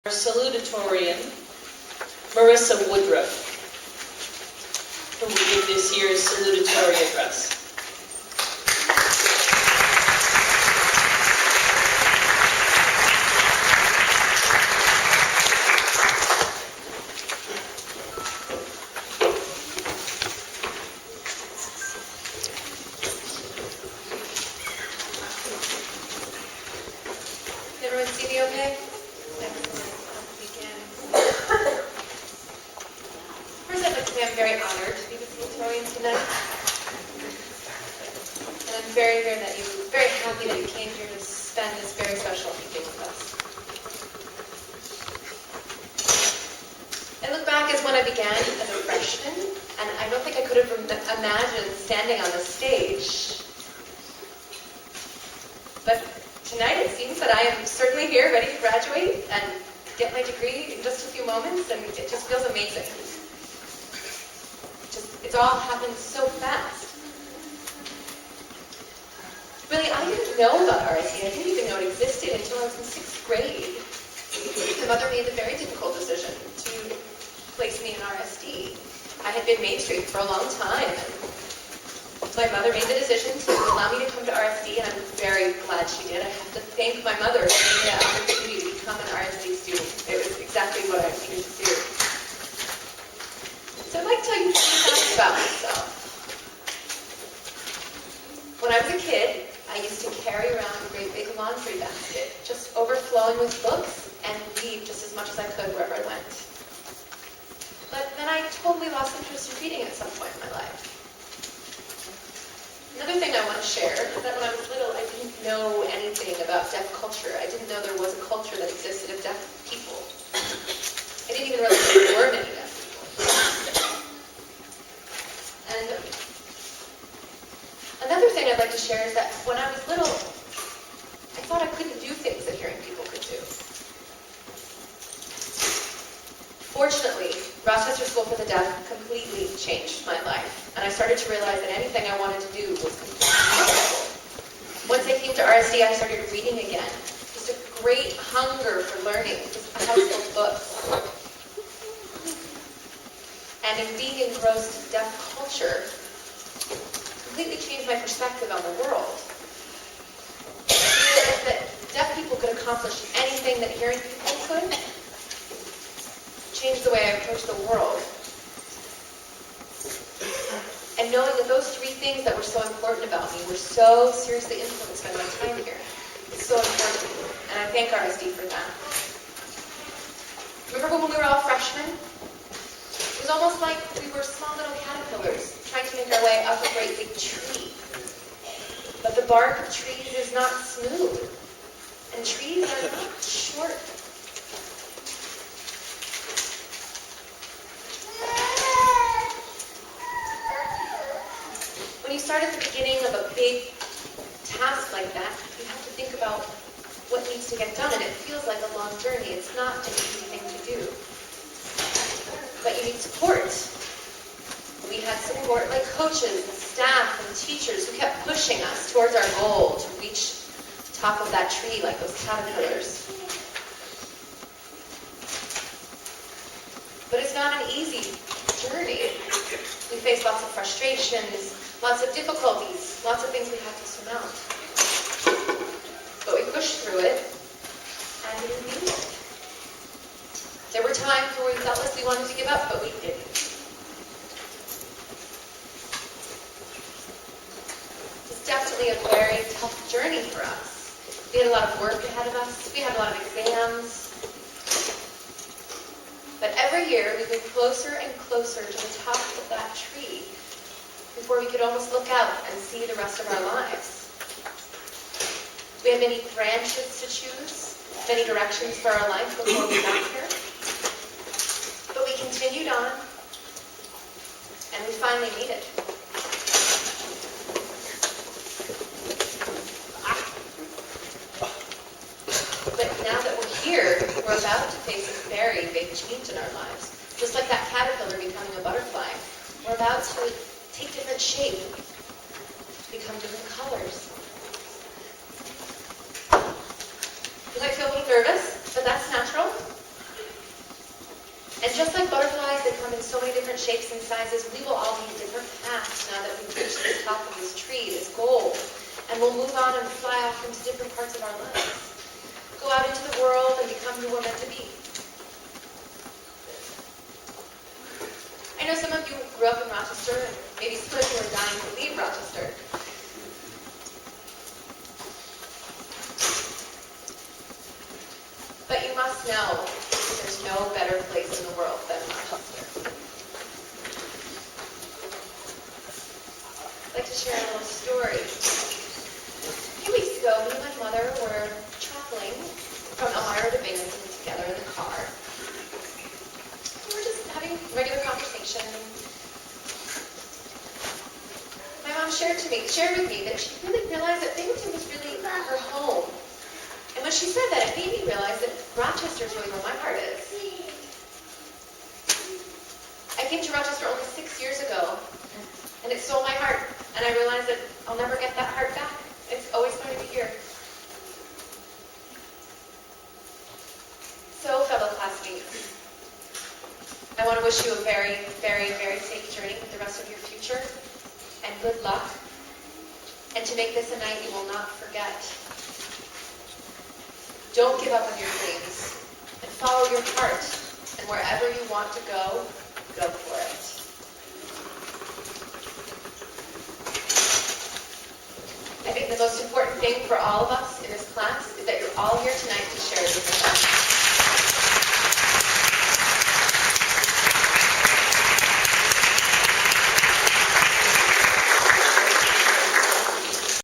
Salutatorian, Marissa Woodruff, who will give this year's salutatory address. Can everyone see me okay? First, I'd like to say I'm very honored to be the Salutatorian tonight. And I'm very happy that you came here to spend this very special evening with us. I look back as when I began as a freshman, and I don't think I could have imagined standing on the stage. But tonight it seems that I am certainly here, ready to graduate and get my degree in just a few moments, and it just feels amazing. It's all happened so fast. Really, I didn't know about RSD. I didn't even know it existed until I was in 6th grade. My mother made the very difficult decision to place me in RSD. I had been mainstream for a long time. My mother made the decision to allow me to come to RSD, and I'm very glad she did. I have to thank my mother for giving me the opportunity to become an RSD student. It was exactly what I needed to do. So I'd like to tell you some facts about myself. When I was a kid, I used to carry around a great big laundry basket, just overflowing with books, and read just as much as I could wherever I went. But then I totally lost interest in reading at some point in my life. Another thing I want to share is that when I was little, I didn't know anything about deaf culture. I didn't know there was a culture that existed of deaf people. I didn't even realize there were many deaf people. And another thing I'd like to share is that when I was little, I thought I couldn't do things that hearing people could do. Fortunately, Rochester School for the Deaf completely changed my life, and I started to realize that anything I wanted to do was completely possible. Once I came to RSD, I started reading again. Just a great hunger for learning, just a house full of books. And in being engrossed in deaf culture, completely changed my perspective on the world. I realized that deaf people could accomplish anything that hearing people could. Changed the way I approach the world. And knowing that those 3 things that were so important about me were so seriously influenced by my time here, it's so important. And I thank RSD for that. Remember when we were all freshmen? It was almost like we were small little caterpillars trying to make our way up a great big tree. But the bark of trees is not smooth. And trees are not short. When you start at the beginning of a big task like that, you have to think about what needs to get done, and it feels like a long journey. It's not an easy thing to do. But you need support. We had support like coaches and staff and teachers who kept pushing us towards our goal to reach the top of that tree like those caterpillars. But it's not an easy journey. We face lots of frustrations, lots of difficulties, lots of things we have to surmount. But we pushed through it, and we made it. There were times where we felt like we wanted to give up, but we didn't. It's definitely a very tough journey for us. We had a lot of work ahead of us. We had a lot of exams. But every year, we moved closer and closer to the top of that tree before we could almost look out and see the rest of our lives. We had many branches to choose, many directions for our life before we got here. But we continued on, and we finally made it. But now that we're here, we're about to face a very big change in our lives. Just like that caterpillar becoming a butterfly, we're about to take different shape, become different colors. You might feel a little nervous, but that's natural. And just like butterflies that come in so many different shapes and sizes, we will all be different paths now that we've reached the top of this tree, this goal. And we'll move on and fly off into different parts of our lives. Go out into the world and become who we're meant to be. I know some of you grew up in Rochester, and maybe some of you are dying to leave Rochester. But you must know that there's no better place in the world than Rochester. I'd like to share a little story. A few weeks ago, me and my mother were traveling from Elmira to Binghamton together in the car. We were just having regular conversation. My mom shared with me that she really realized that Binghamton was really her home. And when she said that, it made me realize that Rochester is really where my heart is. I came to Rochester only 6 years ago, and it stole my heart. And I realized that I'll never get that heart back. It's always going to be here. So, fellow classmates, I want to wish you a very, very, very safe journey with the rest of your future, and good luck, and to make this a night you will not forget. Don't give up on your dreams, and follow your heart, and wherever you want to go, go for it. I think the most important thing for all of us in this class is that you're all here tonight to share this with us.